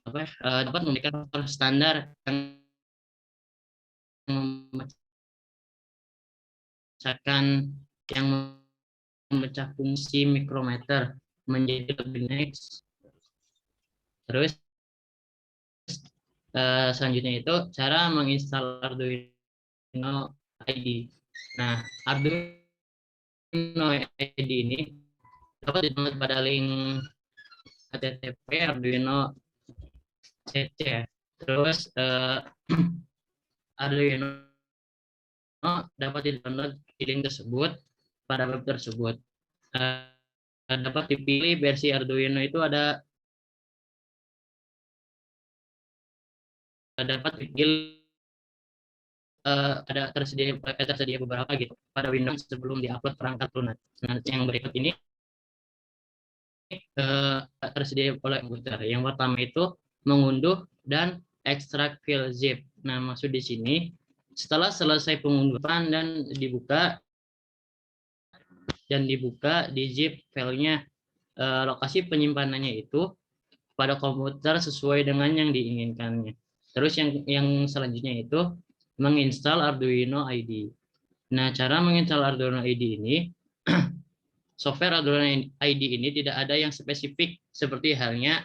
dapat memberikan standar yang memecahkan yang memecah fungsi mikrometer menjadi lebih next. Terus selanjutnya itu cara menginstal Arduino IDE. Nah, Arduino IDE ini dapat didownload pada link http Arduino CC. Terus Arduino dapat di-download di link tersebut pada web tersebut. Dapat dipilih versi Arduino itu dapat dipilih ada tersedia beberapa gitu pada Windows sebelum diupload perangkat lunak. Nah, yang berikut ini tersedia oleh komputer. Yang pertama itu mengunduh dan ekstrak file zip. Nah, maksud di sini setelah selesai pengunduhan dan dibuka di zip filenya, lokasi penyimpanannya itu pada komputer sesuai dengan yang diinginkannya. Terus yang selanjutnya itu menginstal Arduino IDE. Nah, cara menginstal Arduino IDE ini, software Arduino IDE ini tidak ada yang spesifik seperti halnya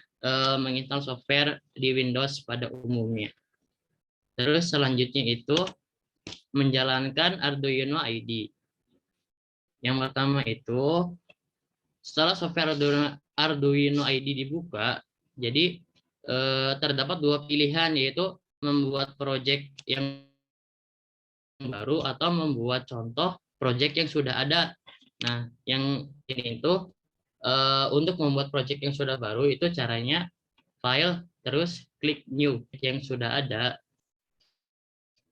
menginstal software di Windows pada umumnya. Terus selanjutnya itu menjalankan Arduino IDE. Yang pertama itu setelah software Arduino IDE dibuka, jadi terdapat dua pilihan, yaitu membuat project yang baru atau membuat contoh project yang sudah ada. Nah, yang ini itu untuk membuat project yang sudah baru itu caranya file terus klik new yang sudah ada.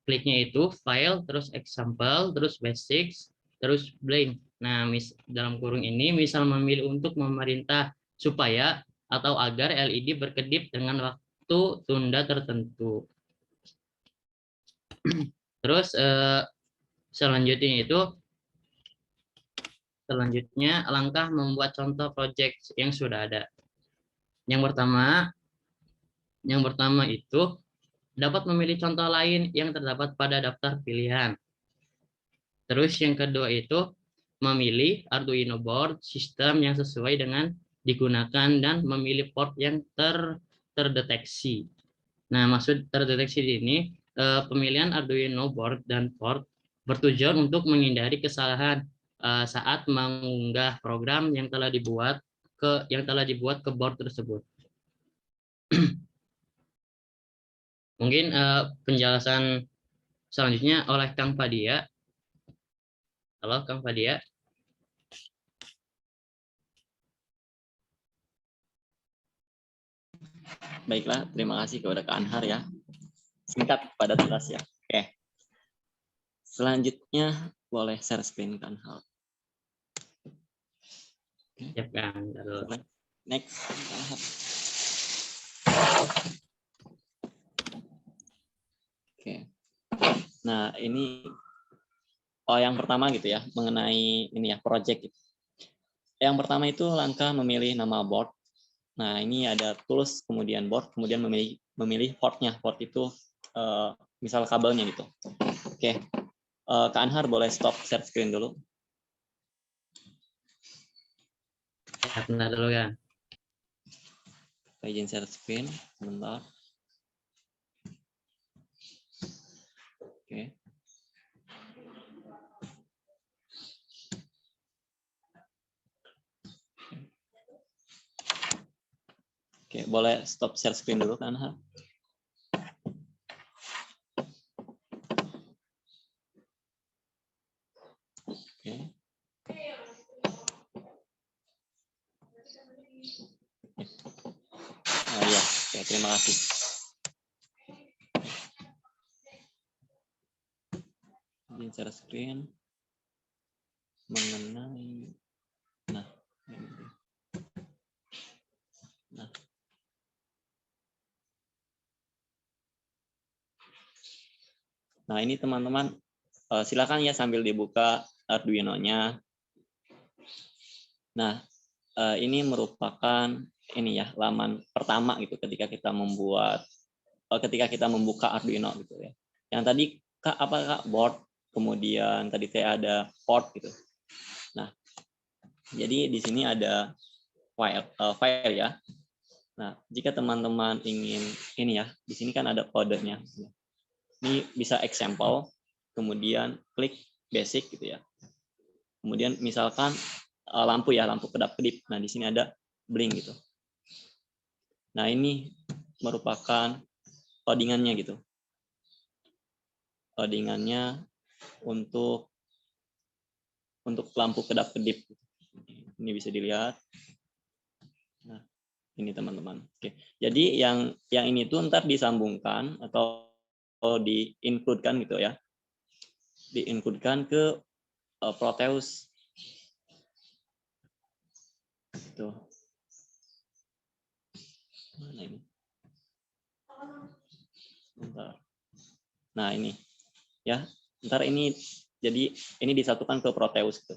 Kliknya itu file terus example terus basics terus blank. Nah, dalam kurung ini misal memilih untuk memerintah supaya atau agar LED berkedip dengan waktu tunda tertentu. Terus selanjutnya langkah membuat contoh project yang sudah ada. Yang pertama itu dapat memilih contoh lain yang terdapat pada daftar pilihan. Terus yang kedua itu memilih Arduino board sistem yang sesuai dengan digunakan dan memilih port yang terdeteksi. Nah, maksud terdeteksi ini pemilihan Arduino board dan port bertujuan untuk menghindari kesalahan saat mengunggah program yang telah dibuat ke board tersebut. Mungkin penjelasan selanjutnya oleh Kang Fadia. Halo, Kang Fadia. Baiklah, terima kasih kepada Kak Anhar ya. Singkat pada jelas ya. Oke. Selanjutnya boleh share screen Kak Anhar. Ya, Kang. Next. Oke. Nah, ini yang pertama gitu ya, mengenai ini ya project gitu. Yang pertama itu langkah memilih nama board. Nah, ini ada tools, kemudian board, kemudian memilih portnya. Port itu misal kabelnya gitu. Oke. Kak Anhar boleh stop share screen dulu. Ya, benar dulu kan. Izin share screen sebentar. Oke. Oke, boleh stop share screen dulu kan? Oke. Oh iya, oke, terima kasih. Izin share screen mengenai Nah, ini teman-teman silakan ya sambil dibuka Arduino-nya. Nah, ini merupakan ini ya, laman pertama gitu ketika kita membuka Arduino gitu ya. Yang tadi Kak apa Kak, board, kemudian tadi saya ada port gitu. Nah, jadi di sini ada file ya. Nah, jika teman-teman ingin ini ya, di sini kan ada kodenya. Ini bisa example, kemudian klik basic gitu ya. Kemudian misalkan lampu ya, lampu kedap-kedip. Nah, di sini ada blink gitu. Nah, ini merupakan codingannya gitu. Codingannya untuk lampu kedap-kedip. Ini bisa dilihat. Nah, ini teman-teman. Oke. Jadi yang ini tuh ntar disambungkan atau di-include-kan gitu ya. Di-include-kan ke Proteus. Tuh. Mana ini? Bentar. Nah, ini. Ya, ntar ini jadi ini disatukan ke Proteus gitu.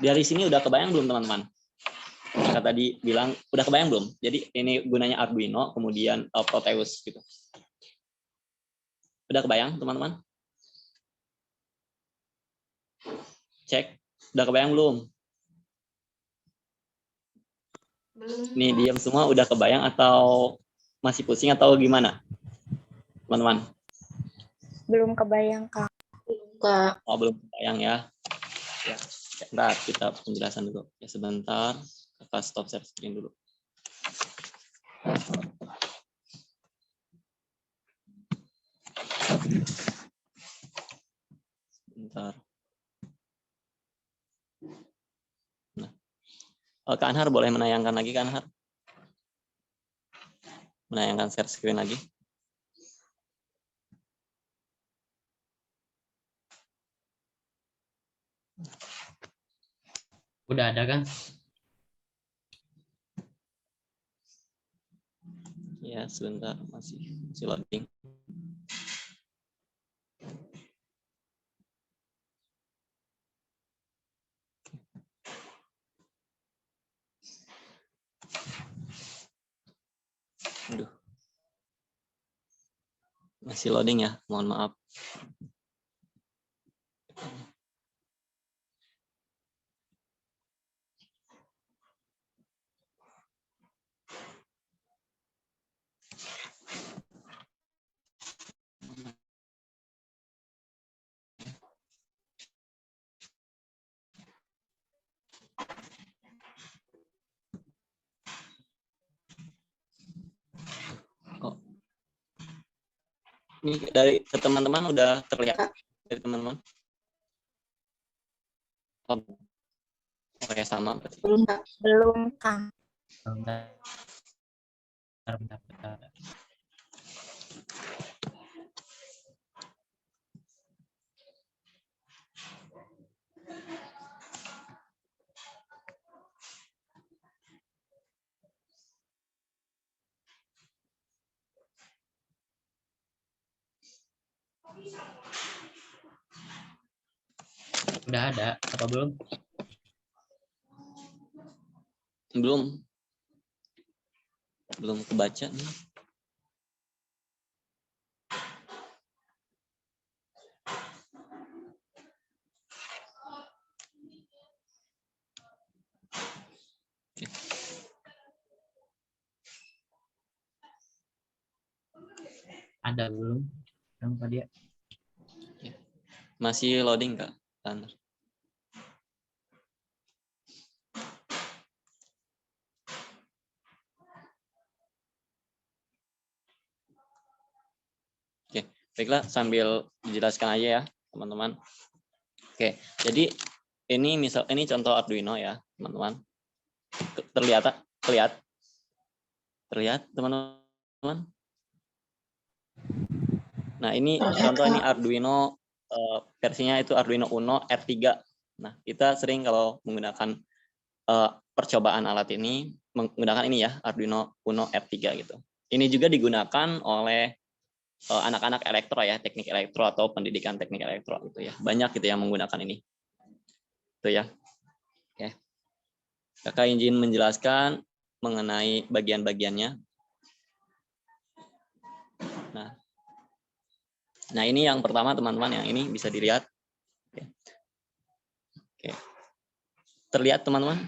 Dari sini udah kebayang belum teman-teman? Kata tadi bilang udah kebayang belum? Jadi ini gunanya Arduino kemudian Proteus gitu. Udah kebayang teman-teman? Cek. Udah kebayang belum? Nih diam semua, udah kebayang atau masih pusing atau gimana? Teman-teman. Belum kebayang, Kak. Kak. Oh, belum kebayang ya. Ya. Bentar, kita penjelasan dulu. Ya sebentar, Kakak stop share screen dulu. Bentar. Nah. Kak Anhar boleh menayangkan lagi, Kak Anhar? Menayangkan share screen lagi. Udah ada kan? Ya, sebentar, masih loading. Aduh. Masih loading ya, mohon maaf. Oh. Ini dari teman-teman udah terlihat dari teman-teman? Oh, kayak sama berarti. Belum, Kak. Bentar. Udah ada apa belum? Belum kebaca nih. Ada belum? Yang tadi ya. Masih loading Kak Tanner. Oke, baiklah sambil dijelaskan aja ya teman-teman. Oke, jadi ini contoh Arduino ya teman-teman. Terlihat teman-teman. Nah ini contoh ini Arduino versinya itu Arduino Uno R3. Nah kita sering kalau menggunakan percobaan alat ini menggunakan ini ya Arduino Uno R3 gitu. Ini juga digunakan oleh anak-anak elektro ya, teknik elektro atau pendidikan teknik elektro gitu ya. Banyak gitu yang menggunakan ini. Itu ya. Oke. Kakak izin menjelaskan mengenai bagian-bagiannya. Nah, ini yang pertama teman-teman, yang ini bisa dilihat. Oke. Terlihat teman-teman?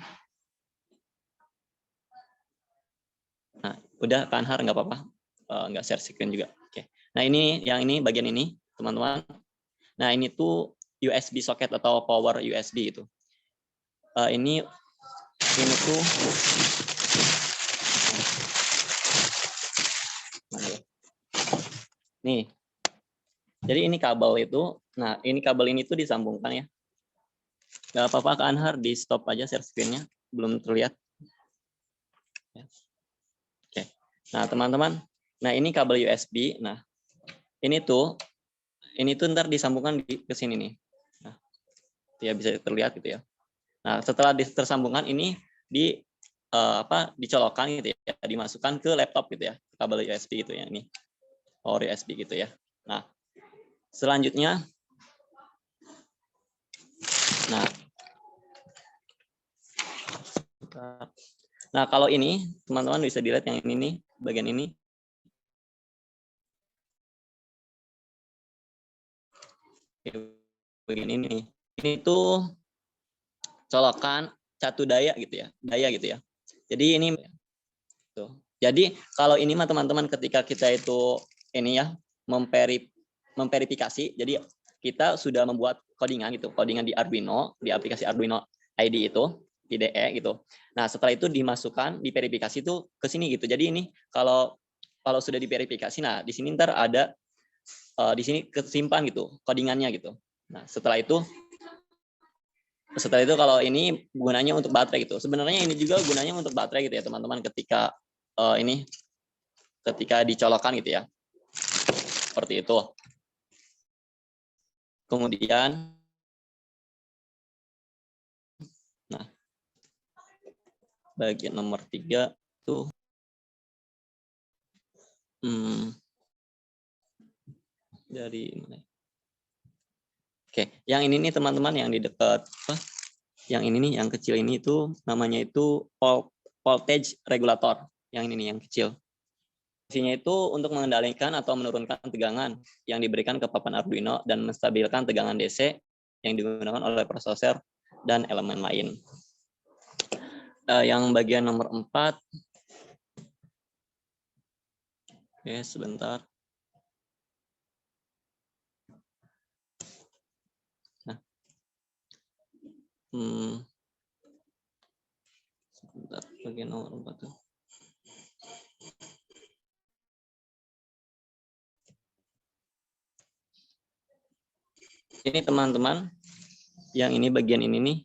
Nah, udah Kak Anhar, nggak apa-apa. Nggak share screen juga. Oke. Nah, ini yang ini bagian ini teman-teman. Nah, ini tuh USB socket atau power USB itu. Ini tuh nih. Jadi ini kabel itu. Nah, ini kabel ini tuh disambungkan ya. Nggak apa-apa Kak Anhar, di stop aja share screen-nya, belum terlihat. Oke. Nah, teman-teman, nah ini kabel USB. Nah, ini tuh ntar disambungkan ke sini nih. Nah, ya bisa terlihat gitu ya. Nah, setelah tersambungkan ini dicolokkan gitu ya, dimasukkan ke laptop gitu ya, kabel USB gitu ya, ini power USB gitu ya. Nah, selanjutnya, nah kalau ini teman-teman bisa dilihat yang ini nih, bagian ini. Bagian ini tuh colokan catu daya gitu ya. Jadi ini tuh. Jadi kalau ini mah teman-teman, ketika kita itu ini ya memverifikasi, jadi kita sudah membuat codingan di Arduino, di aplikasi Arduino ID itu, IDE gitu. Nah, setelah itu dimasukkan, diverifikasi itu ke sini gitu. Jadi ini kalau sudah diverifikasi, nah di sini ntar ada di sini kesimpan gitu codingannya gitu. Nah, setelah itu kalau ini gunanya untuk baterai gitu. Sebenarnya ini juga gunanya untuk baterai gitu ya teman-teman, ketika ketika dicolokkan gitu ya. Seperti itu. Kemudian nah, bagian nomor 3 tuh dari mana? Oke, yang ini nih teman-teman, yang di dekat yang ini nih, yang kecil ini itu namanya itu voltage regulator. Yang ini nih, yang kecil. Fungsinya itu untuk mengendalikan atau menurunkan tegangan yang diberikan ke papan Arduino dan menstabilkan tegangan DC yang digunakan oleh prosesor dan elemen lain. Yang bagian nomor 4. Oke, sebentar. Nah. Sebentar, bagian nomor 4 tuh. Ini teman-teman, yang ini bagian ini nih,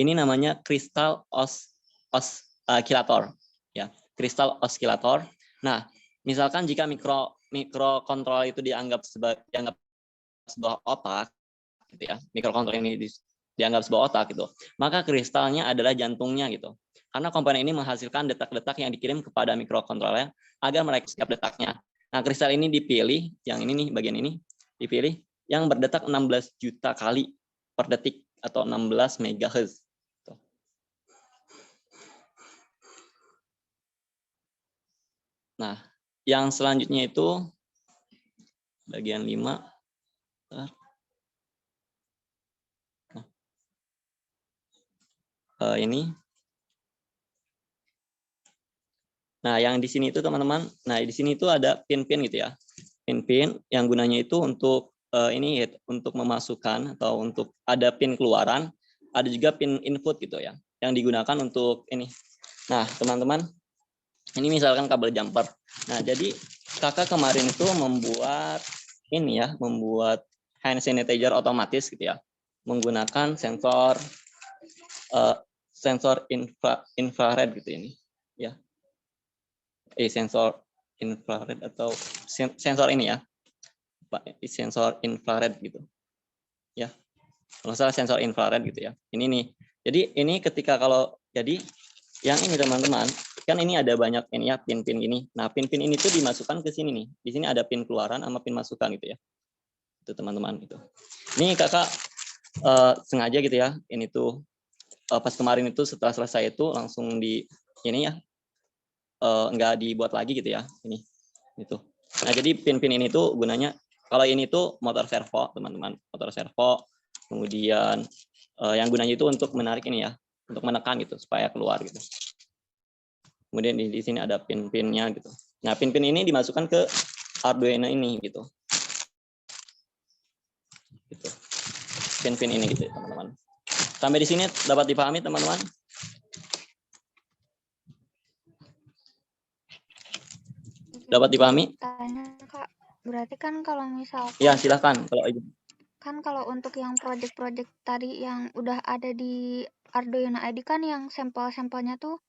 ini namanya crystal oscillator ya, crystal oscillator. Nah, misalkan jika mikrokontroller itu dianggap sebuah otak gitu ya, mikrokontroller ini dianggap sebuah otak gitu, maka kristalnya adalah jantungnya gitu. Karena komponen ini menghasilkan detak-detak yang dikirim kepada mikrokontroller agar mereka setiap detaknya. Nah, kristal ini dipilih, yang ini nih, bagian ini dipilih yang berdetak 16 juta kali per detik atau 16 MHz. Nah, yang selanjutnya itu bagian 5. Ini. Nah, yang di sini itu teman-teman, nah di sini itu ada pin-pin gitu ya. Pin-pin yang gunanya itu untuk ini untuk memasukkan atau untuk ada pin keluaran, ada juga pin input gitu ya, yang digunakan untuk ini. Nah, teman-teman, ini misalkan kabel jumper. Nah, jadi kakak kemarin itu membuat ini ya, membuat hand sanitizer otomatis gitu ya, menggunakan sensor infrared gitu ini ya. Sensor infrared atau sensor ini ya, sensor infrared gitu ya, kalau salah sensor infrared gitu ya. Ini nih, jadi ini ketika kalau jadi yang ini teman-teman, kan ini ada banyak ini ya, pin-pin gini. Nah, pin-pin ini tuh dimasukkan ke sini nih. Di sini ada pin keluaran sama pin masukan gitu ya. Itu teman-teman itu. Ini kakak sengaja gitu ya. Ini tuh pas kemarin itu setelah selesai itu langsung ini ya nggak dibuat lagi gitu ya, ini itu. Nah, jadi pin-pin ini tuh gunanya, kalau ini tuh motor servo, teman-teman, motor servo. Kemudian yang gunanya itu untuk menarik ini ya, untuk menekan gitu supaya keluar gitu. Kemudian di sini ada pin-pinnya gitu. Nah, pin-pin ini dimasukkan ke Arduino ini gitu. Gitu. Pin-pin ini gitu, teman-teman. Sampai di sini dapat dipahami, teman-teman? Dapat dipahami? Tanya, Kak. Berarti kan kalau misalkan Ya, silakan kalau kan kalau untuk yang project-project tadi yang udah ada di Arduino ID kan yang sampel-sampelnya tuh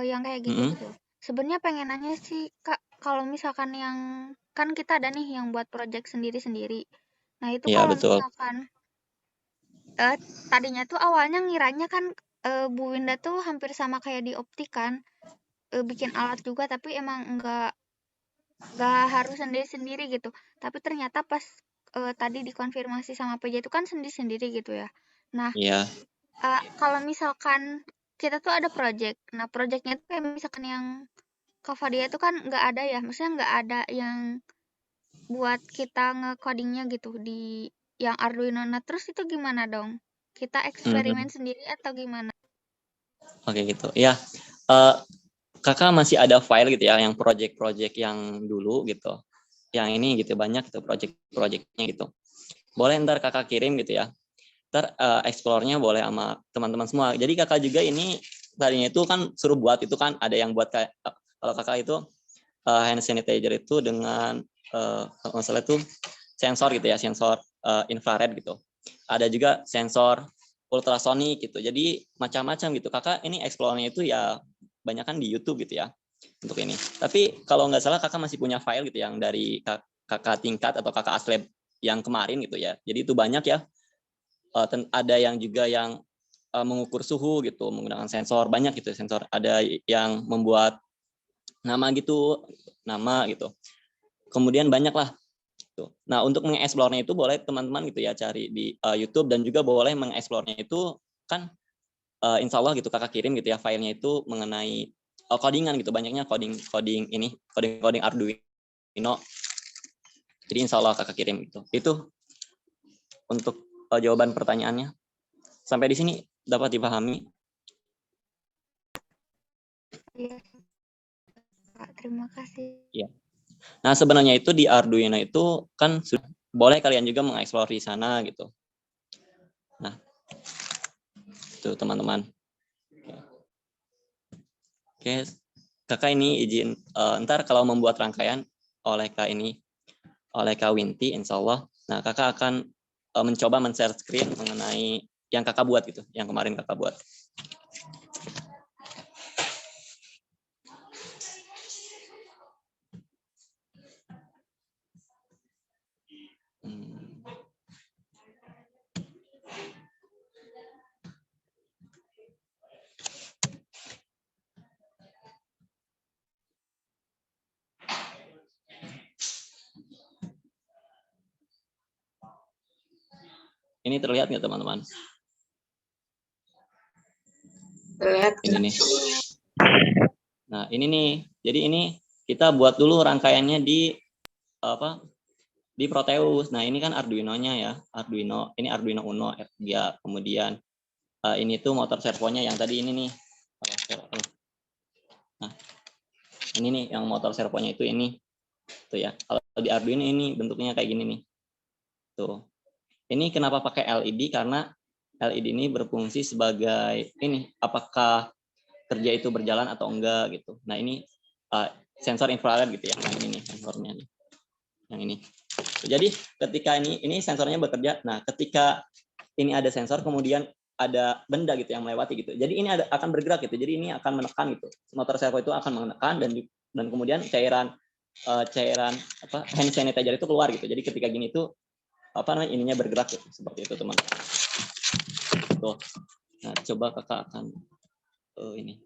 yang kayak gitu-gitu. Sebenarnya pengen nanya sih, Kak, kalau misalkan yang kan kita ada nih yang buat project sendiri-sendiri. Nah, itu Ya, kalau betul. misalkan tadinya tuh awalnya ngiranya kan Bu Winda tuh hampir sama kayak di optik kan, bikin alat juga tapi emang nggak harus sendiri-sendiri gitu. Tapi ternyata pas tadi dikonfirmasi sama PJ itu kan sendiri-sendiri gitu ya. Nah, Iya. kalau misalkan kita tuh ada project. Nah, projectnya tuh kayak misalkan yang Kak Fadia itu kan nggak ada ya, maksudnya nggak ada yang buat kita nge-codingnya gitu di yang Arduino. Nah, terus itu gimana dong? Kita eksperimen sendiri atau gimana? Oke gitu. Ya, kakak masih ada file gitu ya, yang project-project yang dulu gitu. Yang ini gitu banyak gitu project-projectnya gitu. Boleh ntar kakak kirim gitu ya. Ntar explore-nya boleh sama teman-teman semua. Jadi kakak juga ini tadinya itu kan suruh buat itu kan ada yang buat kayak kalau kakak itu hand sanitizer itu dengan kalau nggak salah itu sensor gitu ya, sensor infrared gitu. Ada juga sensor ultrasonik gitu. Jadi macam-macam gitu. Kakak ini explore-nya itu ya banyak kan di YouTube gitu ya untuk ini. Tapi kalau nggak salah kakak masih punya file gitu yang dari kakak tingkat atau kakak aslab yang kemarin gitu ya. Jadi itu banyak ya. Ada yang juga yang mengukur suhu gitu menggunakan sensor, banyak gitu sensor. Ada yang membuat nama gitu, nama gitu. Kemudian banyak lah. Nah, untuk mengeksplornya itu boleh teman-teman gitu ya cari di YouTube, dan juga boleh mengeksplornya itu kan insya Allah gitu kakak kirim gitu ya filenya itu mengenai codingan gitu, banyaknya coding ini, coding Arduino. Jadi insya Allah kakak kirim gitu. Itu untuk jawaban pertanyaannya. Sampai di sini dapat dipahami? Iya, Kak. Terima kasih. Iya. Nah, sebenarnya itu di Arduino itu kan sudah boleh kalian juga mengeksplor di sana gitu. Nah, itu teman-teman. Oke, kakak ini izin ntar kalau membuat rangkaian oleh Kak Winti, insya Allah. Nah, kakak akan mencoba men-share screen mengenai yang kakak buat gitu, yang kemarin kakak buat. Ini terlihat nggak teman-teman? Terlihat. Ini nih. Nah, ini nih. Jadi ini kita buat dulu rangkaiannya di apa? Di Proteus. Nah, ini kan Arduino-nya ya. Arduino. Ini Arduino Uno dia. Kemudian ini tuh motor servonya yang tadi ini nih. Nah, ini nih yang motor servonya itu ini. Tuh ya. Kalau di Arduino ini bentuknya kayak gini nih. Tuh. Ini kenapa pakai LED? Karena LED ini berfungsi sebagai ini, apakah kerja itu berjalan atau enggak gitu. Nah, ini sensor infrared gitu ya. Nah, ini nih sensornya nih. Yang ini. Jadi ketika ini sensornya bekerja. Nah, ketika ini ada sensor, kemudian ada benda gitu yang melewati gitu. Jadi ini akan bergerak gitu. Jadi ini akan menekan gitu. Motor servo itu akan menekan dan kemudian cairan apa hand sanitizer itu keluar gitu. Jadi ketika gini itu apa namanya ininya bergerak gitu. Seperti itu teman. Tuh. Nah, coba kakak akan ini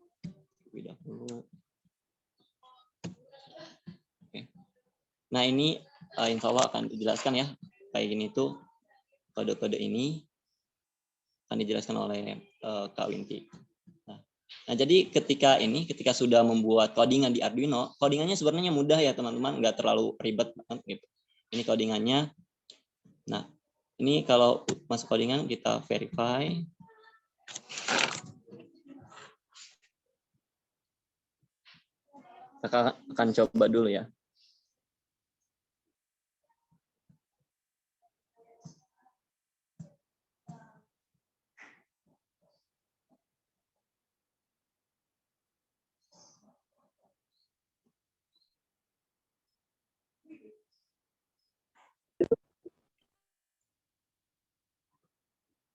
lebih dahulu. Oke. Nah, ini insya Allah akan dijelaskan ya. Kayak gini tuh kode-kode ini akan dijelaskan oleh Kak Winti. Nah, Nah, jadi ketika sudah membuat codingan di Arduino, codingannya sebenarnya mudah ya teman-teman, nggak terlalu ribet banget gitu. Ini codingannya. Nah, ini kalau masuk codingan kita verify. Kita akan coba dulu ya.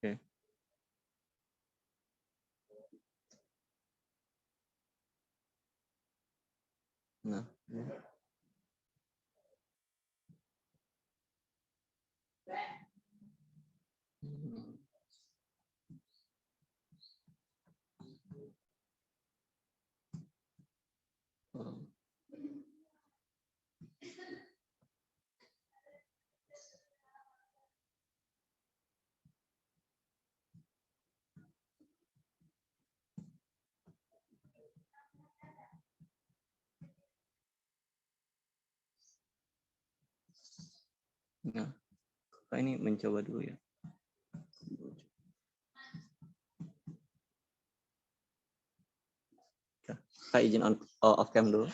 Oke. Nah. Nah, ini mencoba dulu ya. Kita izin off cam dulu.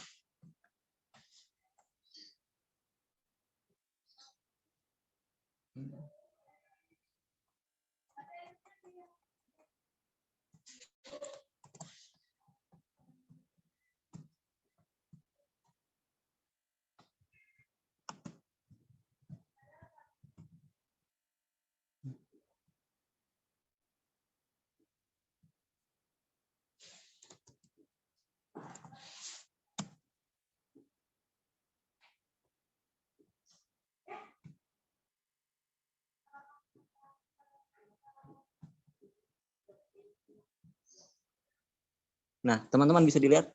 Nah, teman-teman bisa dilihat.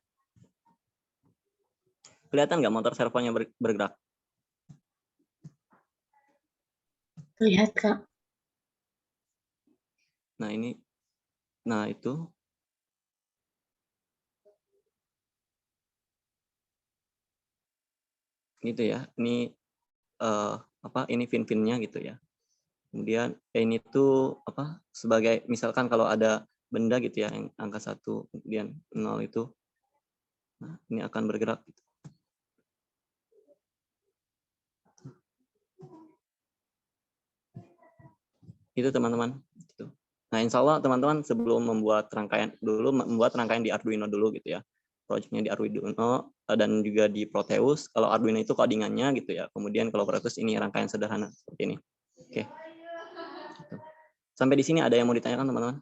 Kelihatan nggak motor servonya bergerak? Lihat, Kak. Nah, ini. Nah, itu. Gitu ya. Ini ini pin-pinnya gitu ya. Kemudian ini tuh sebagai misalkan kalau ada benda gitu ya yang angka 1 kemudian 0 itu. Nah, ini akan bergerak gitu. Itu teman-teman. Gitu. Nah, insya Allah teman-teman sebelum membuat rangkaian di Arduino dulu gitu ya. Projectnya di Arduino dan juga di Proteus. Kalau Arduino itu codingannya gitu ya. Kemudian kalau Proteus ini rangkaian sederhana seperti ini. Oke. Gitu. Sampai di sini ada yang mau ditanyakan teman-teman?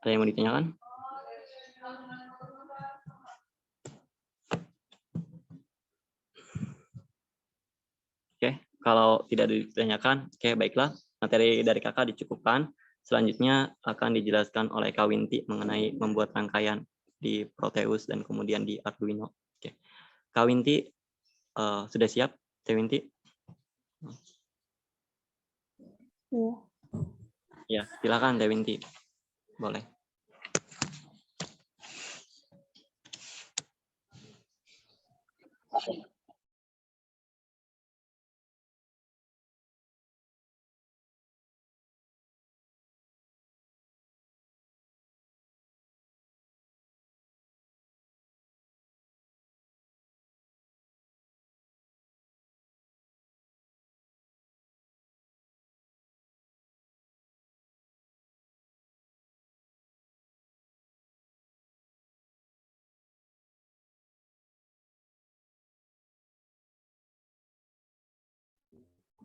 Ada yang mau ditanyakan? Oke, kalau tidak ditanyakan, oke baiklah. Materi dari kakak dicukupkan. Selanjutnya akan dijelaskan oleh Kak Winti mengenai membuat rangkaian di Proteus dan kemudian di Arduino. Oke, Kak Winti sudah siap, Kak Winti? Iya. Ya, silakan Kak Winti. Boleh.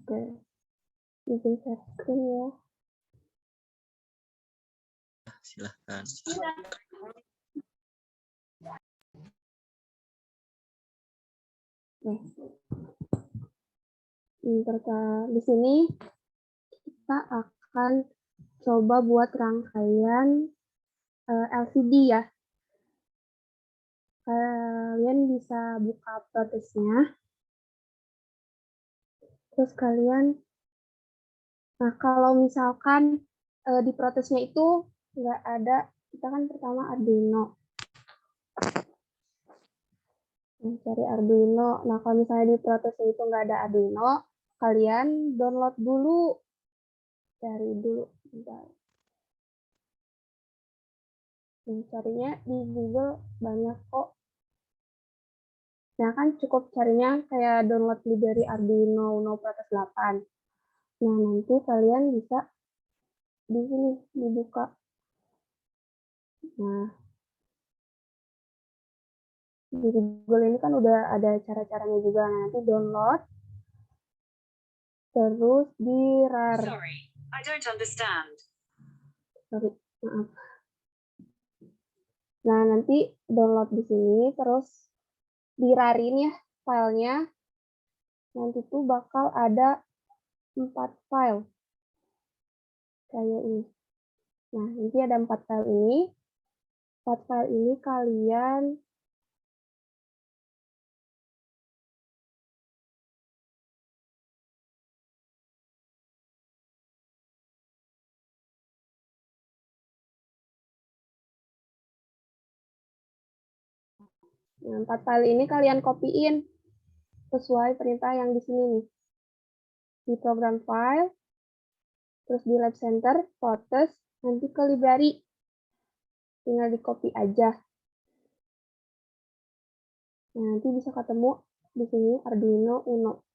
Oke. Izin share screen ya. Silakan. Di sini kita akan coba buat rangkaian LCD ya. Kalian bisa buka Proteusnya. Terus kalian Nah, kalau misalkan di protesnya itu nggak ada, kita kan pertama Arduino. Nah, cari Arduino. Nah, kalau misalnya di protesnya itu nggak ada Arduino, kalian download dulu. Cari dulu. Bentar. Nah, carinya di Google banyak kok. Nah, kan cukup carinya kayak download library Arduino Uno Protes 8. Nah, nanti kalian bisa di sini dibuka. Nah, di Google ini kan udah ada cara-caranya juga. Nah, nanti download, terus di RAR. Sorry, I don't understand. Sorry, maaf. Nah, nanti download di sini, terus dirarin ya filenya. Nanti tuh bakal ada 4 file. Kayak ini. Nah, nanti ada 4 file ini. 4 file ini kalian Nah, 4 file ini kalian copy-in sesuai perintah yang di sini nih. Di program file, terus di lab center, protes, nanti ke library. Tinggal di copy aja. Nah, nanti bisa ketemu di sini Arduino Uno.